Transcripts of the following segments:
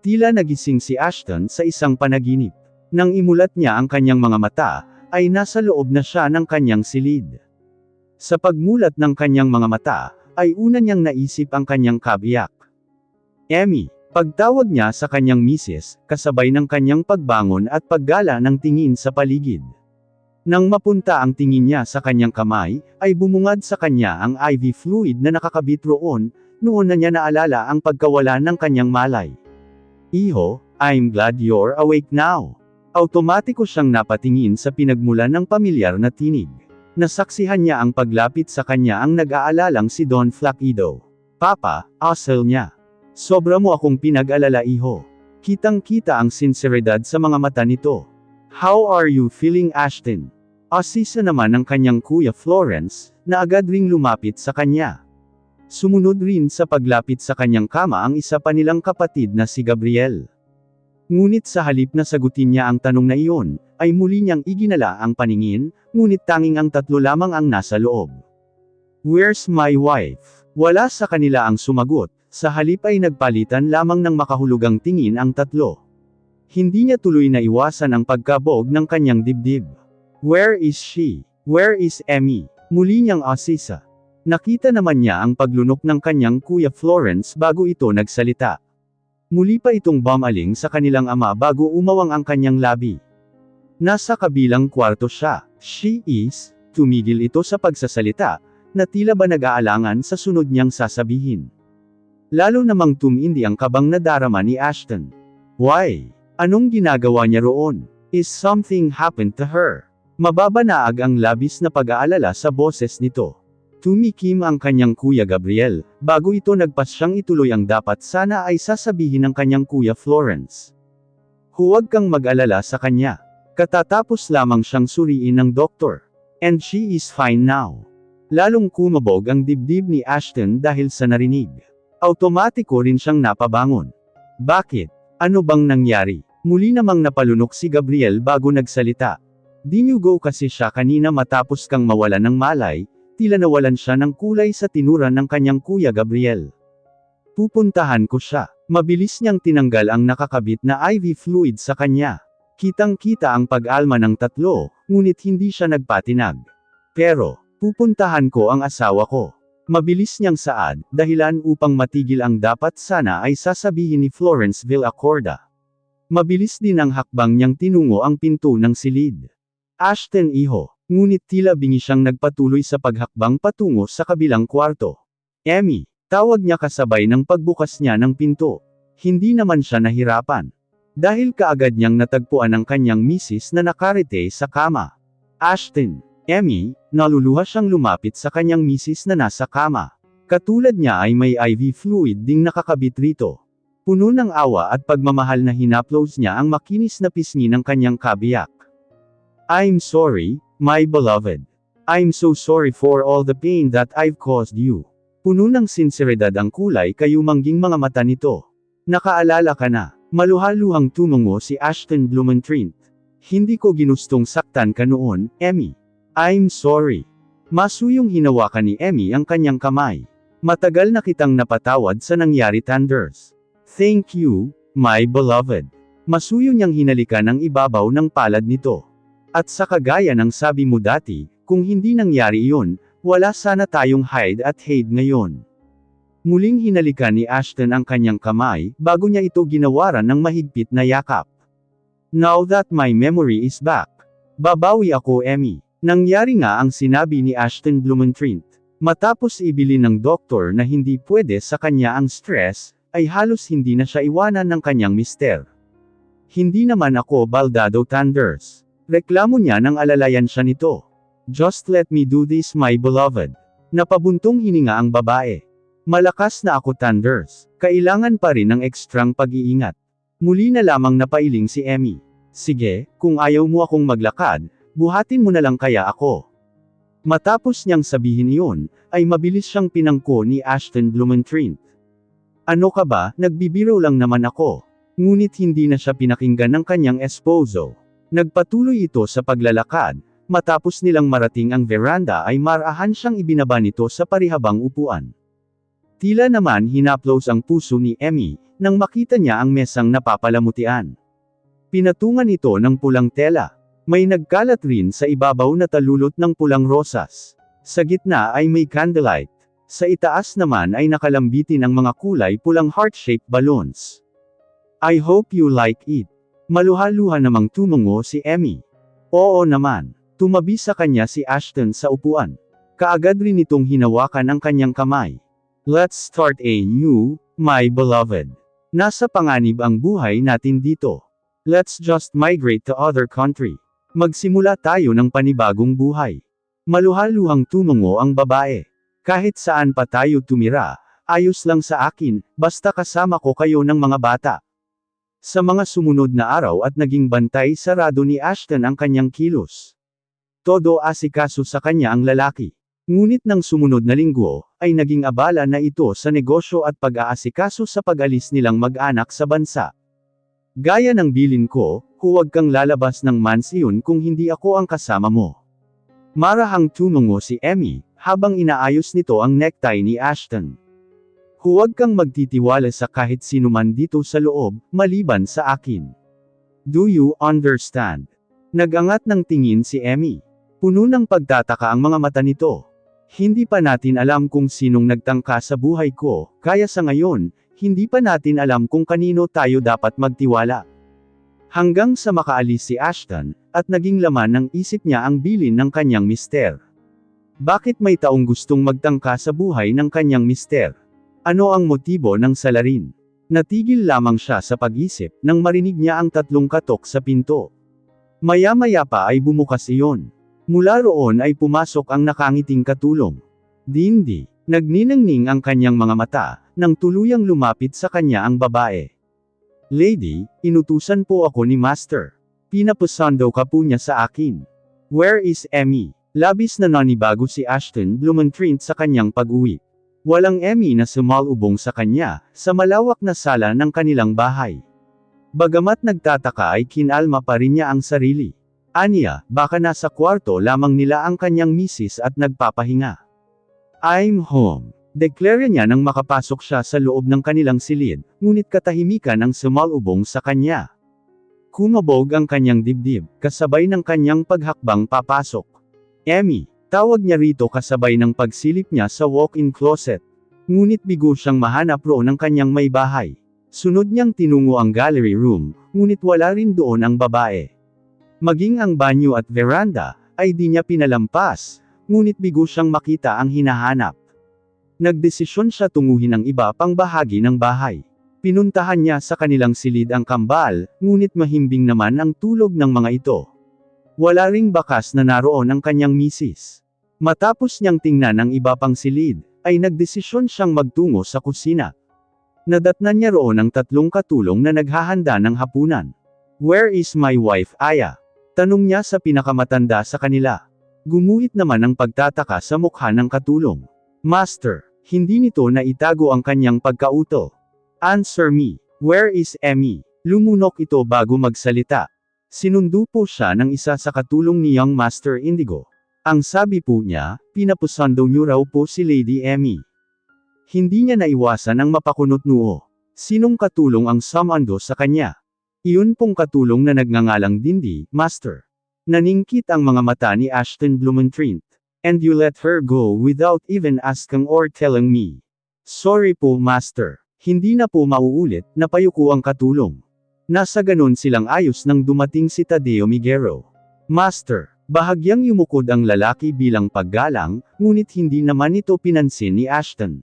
Tila nagising si Ashton sa isang panaginip. Nang imulat niya ang kanyang mga mata, ay nasa loob na siya ng kanyang silid. Sa pagmulat ng kanyang mga mata, ay una niyang naisip ang kanyang kabiyak. Emmy, pagtawag niya sa kanyang misis, kasabay ng kanyang pagbangon at paggala ng tingin sa paligid. Nang mapunta ang tingin niya sa kanyang kamay, ay bumungad sa kanya ang IV fluid na nakakabit roon, noon na niya naalala ang pagkawala ng kanyang malay. Iho, I'm glad you're awake now. Automatiko siyang napatingin sa pinagmulan ng pamilyar na tinig. Nasaksihan niya ang paglapit sa kanya ang nag-aalalang si Don Flaquido. Papa, asal niya. Sobra mo akong pinag-alala iho. Kitang-kita ang sinseridad sa mga mata nito. How are you feeling Ashton? Asisa naman ang kanyang kuya Florence, na agad ring lumapit sa kanya. Sumunod rin sa paglapit sa kanyang kama ang isa pa nilang kapatid na si Gabriel. Ngunit sa halip na sagutin niya ang tanong na iyon, ay muli niyang iginala ang paningin, ngunit tanging ang tatlo lamang ang nasa loob. Where's my wife? Wala sa kanila ang sumagot, sa halip ay nagpalitan lamang ng makahulugang tingin ang tatlo. Hindi niya tuloy na iwasan ang pagkabog ng kanyang dibdib. Where is she? Where is Emmy? Muli niyang asisa. Nakita naman niya ang paglunok ng kanyang kuya Florence bago ito nagsalita. Muli pa itong bumaling sa kanilang ama bago umawang ang kanyang labi. Nasa kabilang kwarto siya. She is, tumigil ito sa pagsasalita, na tila ba nag-aalangan sa sunod niyang sasabihin. Lalo namang tumindi ang kabang nadarama ni Ashton. Why? Anong ginagawa niya roon? Is something happened to her? Mababanaag ang labis na pag-aalala sa boses nito. Tumikim ang kanyang kuya Gabriel, bago ito nagpasyang ituloy ang dapat sana ay sasabihin ng kanyang kuya Florence. Huwag kang mag-alala sa kanya. Katatapos lamang siyang suriin ng doktor. And she is fine now. Lalong kumabog ang dibdib ni Ashton dahil sa narinig. Automatiko rin siyang napabangon. Bakit? Ano bang nangyari? Muli namang napalunok si Gabriel bago nagsalita. Dinyugo kasi siya kanina matapos kang mawala ng malay, tila nawalan siya ng kulay sa tinuran ng kanyang kuya Gabriel. Pupuntahan ko siya. Mabilis niyang tinanggal ang nakakabit na IV fluid sa kanya. Kitang-kita ang pag-alma ng tatlo, ngunit hindi siya nagpatinag. Pero, pupuntahan ko ang asawa ko. Mabilis niyang saad, dahilan upang matigil ang dapat sana ay sasabihin ni Florence Villacorda. Mabilis din ang hakbang niyang tinungo ang pinto ng silid. Ashton iho. Ngunit tila bingi siyang nagpatuloy sa paghakbang patungo sa kabilang kwarto. Emmy, tawag niya kasabay ng pagbukas niya ng pinto. Hindi naman siya nahirapan. Dahil kaagad niyang natagpuan ang kanyang misis na nakarete sa kama. Ashton, Emmy, naluluha siyang lumapit sa kanyang misis na nasa kama. Katulad niya ay may IV fluid ding nakakabit rito. Puno ng awa at pagmamahal na hinaplos niya ang makinis na pisngi ng kanyang kabiyak. I'm sorry, my beloved. I'm so sorry for all the pain that I've caused you. Puno ng sinseridad ang kulay kayumangging mga mata nito. Nakaalala ka na. Maluhaluhang tumungo si Ashton Blumentritt. Hindi ko ginustong saktan ka noon, Emmy. I'm sorry. Masuyong hinawakan ni Emmy ang kanyang kamay. Matagal na kitang napatawad sa nangyari Thunders. Thank you, my beloved. Masuyo niyang hinalikan ang ibabaw ng palad nito. At sa kagaya ng sabi mo dati, kung hindi nangyari iyon, wala sana tayong hide at hate ngayon. Muling hinalikan ni Ashton ang kanyang kamay, bago niya ito ginawaran ng mahigpit na yakap. Now that my memory is back. Babawi ako Emmy. Nangyari nga ang sinabi ni Ashton Blumentritt. Matapos ibili ng doktor na hindi pwede sa kanya ang stress, ay halos hindi na siya iwanan ng kanyang mister. Hindi naman ako baldado Thunders. Reklamo niya nang alalayan siya nito. Just let me do this my beloved. Napabuntong hininga ang babae. Malakas na ako Thunders. Kailangan pa rin ng ekstrang pag-iingat. Muli na lamang napailing si Emmy. Sige, kung ayaw mo akong maglakad, buhatin mo na lang kaya ako. Matapos niyang sabihin iyon, ay mabilis siyang pinangko ni Ashton Blumentritt. Ano ka ba, nagbibiro lang naman ako. Ngunit hindi na siya pinakinggan ng kanyang esposo. Nagpatuloy ito sa paglalakad, matapos nilang marating ang veranda ay marahan siyang ibinaba nito sa parihabang upuan. Tila naman hinaplos ang puso ni Emmy, nang makita niya ang mesang napapalamutian. Pinatungan ito ng pulang tela. May nagkalat rin sa ibabaw na talulot ng pulang rosas. Sa gitna ay may candlelight. Sa itaas naman ay nakalambitin ang mga kulay pulang heart-shaped balloons. I hope you like it. Maluha-luha namang tumungo si Emmy. Oo naman. Tumabi sa kanya si Ashton sa upuan. Kaagad rin itong hinawakan ang kanyang kamay. Let's start a new, my beloved. Nasa panganib ang buhay natin dito. Let's just migrate to other country. Magsimula tayo ng panibagong buhay. Maluha-luhang tumungo ang babae. Kahit saan pa tayo tumira, ayos lang sa akin, basta kasama ko kayo ng mga bata. Sa mga sumunod na araw at naging bantay sarado ni Ashton ang kanyang kilos. Todo asikaso sa kanya ang lalaki. Ngunit nang sumunod na linggo, ay naging abala na ito sa negosyo at pag-aasikaso sa pag-alis nilang mag-anak sa bansa. Gaya ng bilin ko, huwag kang lalabas ng mansiyon kung hindi ako ang kasama mo. Marahang tumungo si Emmy, habang inaayos nito ang necktie ni Ashton. Huwag kang magtitiwala sa kahit sino man dito sa loob, maliban sa akin. Do you understand? Nagangat ng tingin si Emmy. Puno ng pagtataka ang mga mata nito. Hindi pa natin alam kung sinong nagtangka sa buhay ko, kaya sa ngayon, hindi pa natin alam kung kanino tayo dapat magtiwala. Hanggang sa makaalis si Ashton, at naging laman ng isip niya ang bilin ng kanyang mister. Bakit may taong gustong magtangka sa buhay ng kanyang mister? Ano ang motibo ng salarin? Natigil lamang siya sa pag-isip, nang marinig niya ang tatlong katok sa pinto. Maya-maya pa ay bumukas iyon. Mula roon ay pumasok ang nakangiting katulong. Dindi, nagniningning ang kanyang mga mata, nang tuluyang lumapit sa kanya ang babae. Lady, inutusan po ako ni Master. Pinapasando ka po niya sa akin. Where is Emmy? Labis na nanibago si Ashton Blumentritt sa kanyang pag-uwi. Walang Emmy na sumalubong sa kanya, sa malawak na sala ng kanilang bahay. Bagamat nagtataka ay kinalma pa rin niya ang sarili. Aniya, baka nasa kwarto lamang nila ang kanyang misis at nagpapahinga. I'm home. Deklara niya nang makapasok siya sa loob ng kanilang silid, ngunit katahimikan ang sumalubong sa kanya. Kumabog ang kanyang dibdib, kasabay ng kanyang paghakbang papasok. Emmy, tawag niya rito kasabay ng pagsilip niya sa walk-in closet. Ngunit bigo siyang mahanap roon ng kanyang may bahay. Sunod niyang tinungo ang gallery room, ngunit wala rin doon ang babae. Maging ang banyo at veranda, ay di niya pinalampas, ngunit bigo siyang makita ang hinahanap. Nagdesisyon siya tunguhin ang iba pang bahagi ng bahay. Pinuntahan niya sa kanilang silid ang kambal, ngunit mahimbing naman ang tulog ng mga ito. Wala ring bakas na naroon ang kanyang misis. Matapos niyang tingnan ang iba pang silid, ay nagdesisyon siyang magtungo sa kusina. Nadatnan niya roon ang tatlong katulong na naghahanda ng hapunan. Where is my wife, Aya? Tanong niya sa pinakamatanda sa kanila. Gumuhit naman ang pagtataka sa mukha ng katulong. Master, hindi nito na itago ang kanyang pagkauto. Answer me, where is Emmy? Lumunok ito bago magsalita. Sinundo po siya ng isa sa katulong ni Young Master Indigo. Ang sabi po niya, pinapasando niyo raw po si Lady Emmy. Hindi niya naiwasan ang mapakunot noo. Sinong katulong ang sumando sa kanya? Iyon pong katulong na nagngangalang Dindi, Master. Naningkit ang mga mata ni Ashton Blumentritt. And you let her go without even asking or telling me. Sorry po, Master. Hindi na po mauulit, napayuko ang katulong. Nasa ganon silang ayos nang dumating si Tadeo Miguero. Master, bahagyang yumukod ang lalaki bilang paggalang, ngunit hindi naman ito pinansin ni Ashton.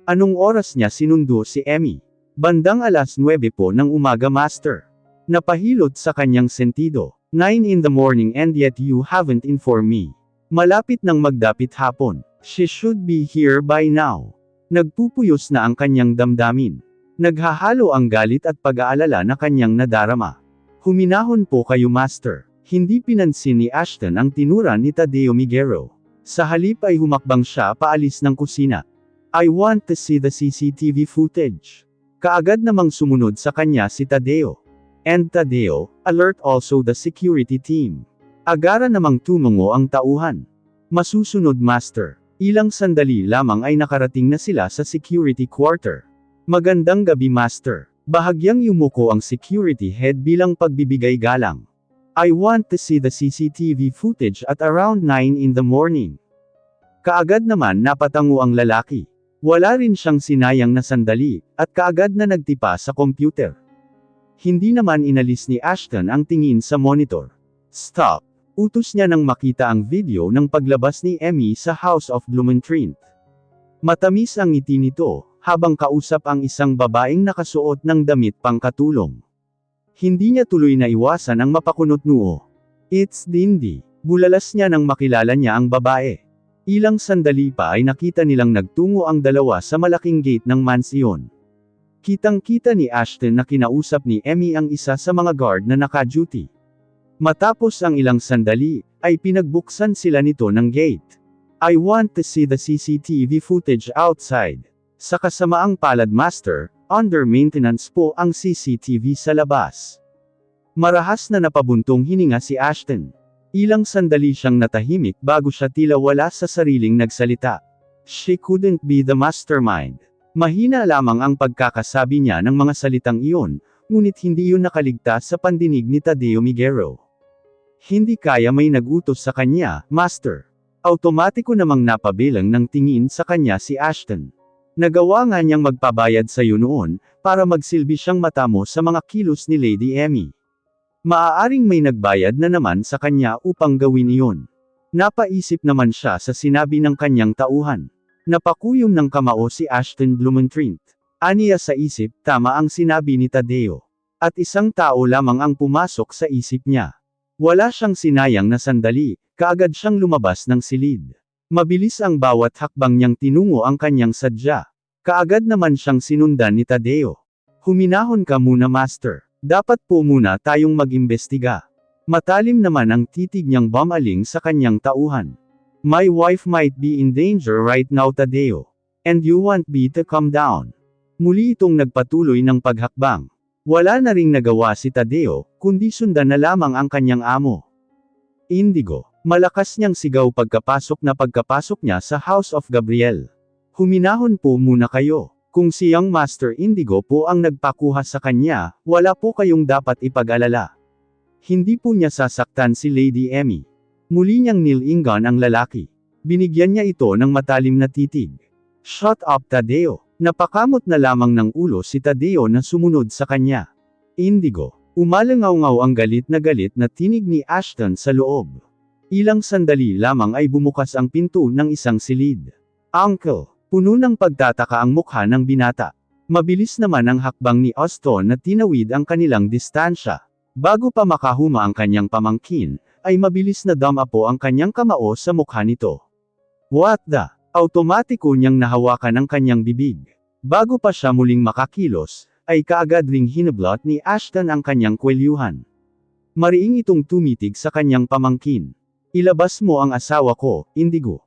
Anong oras niya sinundo si Emmy? Bandang 9:00 po ng umaga, Master. Napahilot sa kanyang sentido. 9 in the morning and yet you haven't informed me. Malapit nang magdapit hapon. She should be here by now. Nagpupuyos na ang kanyang damdamin. Naghahalo ang galit at pag-aalala na kanyang nadarama. Huminahon po kayo, Master. Hindi pinansin ni Ashton ang tinura ni Tadeo Miguero. Sa halip ay humakbang siya paalis ng kusina. I want to see the CCTV footage. Kaagad namang sumunod sa kanya si Tadeo. And Tadeo, alert also the security team. Agara namang tumungo ang tauhan. Masusunod, Master. Ilang sandali lamang ay nakarating na sila sa security quarter. Magandang gabi, Master. Bahagyang yumuko ang security head bilang pagbibigay galang. I want to see the CCTV footage at around 9 in the morning. Kaagad naman napatango ang lalaki. Wala rin siyang sinayang na sandali, at kaagad na nagtipa sa computer. Hindi naman inalis ni Ashton ang tingin sa monitor. Stop! Utos niya nang makita ang video ng paglabas ni Emmy sa House of Blumentritt. Matamis ang ngiti nito, habang kausap ang isang babaeng nakasuot ng damit pangkatulong. Hindi niya tuloy na iwasan ang mapakunot noo. It's Dindy. Bulalas niya nang makilala niya ang babae. Ilang sandali pa ay nakita nilang nagtungo ang dalawa sa malaking gate ng mansyon. Kitang-kita ni Ashton na kinausap ni Emmy ang isa sa mga guard na naka-duty. Matapos ang ilang sandali, ay pinagbuksan sila nito ng gate. I want to see the CCTV footage outside. Sa kasamaang palad, Master, under maintenance po ang CCTV sa labas. Marahas na napabuntong hininga si Ashton. Ilang sandali siyang natahimik bago siya tila wala sa sariling nagsalita. She couldn't be the mastermind. Mahina lamang ang pagkakasabi niya ng mga salitang iyon, ngunit hindi yun nakaligtas sa pandinig ni Tadeo Miguero. Hindi kaya may nagutos sa kanya, Master. Automatiko namang napabilang ng tingin sa kanya si Ashton. Nagawa nga niyang magpabayad sa iyo noon, para magsilbi siyang matamo sa mga kilos ni Lady Emmy. Maaaring may nagbayad na naman sa kanya upang gawin iyon. Napaisip naman siya sa sinabi ng kanyang tauhan. Napakuyom ng kamao si Ashton Blumentritt. Aniya sa isip, tama ang sinabi ni Tadeo. At isang tao lamang ang pumasok sa isip niya. Wala siyang sinayang na sandali, kaagad siyang lumabas ng silid. Mabilis ang bawat hakbang niyang tinungo ang kanyang sadya. Kaagad naman siyang sinundan ni Tadeo. Huminahon ka muna, Master. Dapat po muna tayong mag-imbestiga. Matalim naman ang titig niyang bumaling sa kanyang tauhan. My wife might be in danger right now, Tadeo. And you want me to calm down. Muli itong nagpatuloy ng paghakbang. Wala na ring nagawa si Tadeo, kundi sundan na lamang ang kanyang amo. Indigo. Malakas niyang sigaw pagkapasok niya sa House of Gabriel. Huminahon po muna kayo. Kung siyang Master Indigo po ang nagpakuha sa kanya, wala po kayong dapat ipag-alala. Hindi po niya sasaktan si Lady Emmy. Muli niyang nilingan ang lalaki. Binigyan niya ito ng matalim na titig. Shut up, Tadeo. Napakamot na lamang ng ulo si Tadeo na sumunod sa kanya. Indigo. Umalangaw-ngaw ang galit na tinig ni Ashton sa loob. Ilang sandali lamang ay bumukas ang pinto ng isang silid. Uncle. Puno ng pagtataka ang mukha ng binata. Mabilis naman ang hakbang ni Austin na tinawid ang kanilang distansya. Bago pa makahuma ang kanyang pamangkin, ay mabilis na damapo ang kanyang kamao sa mukha nito. What the? Automatiko niyang nahawakan ang kanyang bibig. Bago pa siya muling makakilos, ay kaagad ring hinablot ni Ashton ang kanyang kwelyuhan. Mariing itong tumitig sa kanyang pamangkin. Ilabas mo ang asawa ko, Indigo.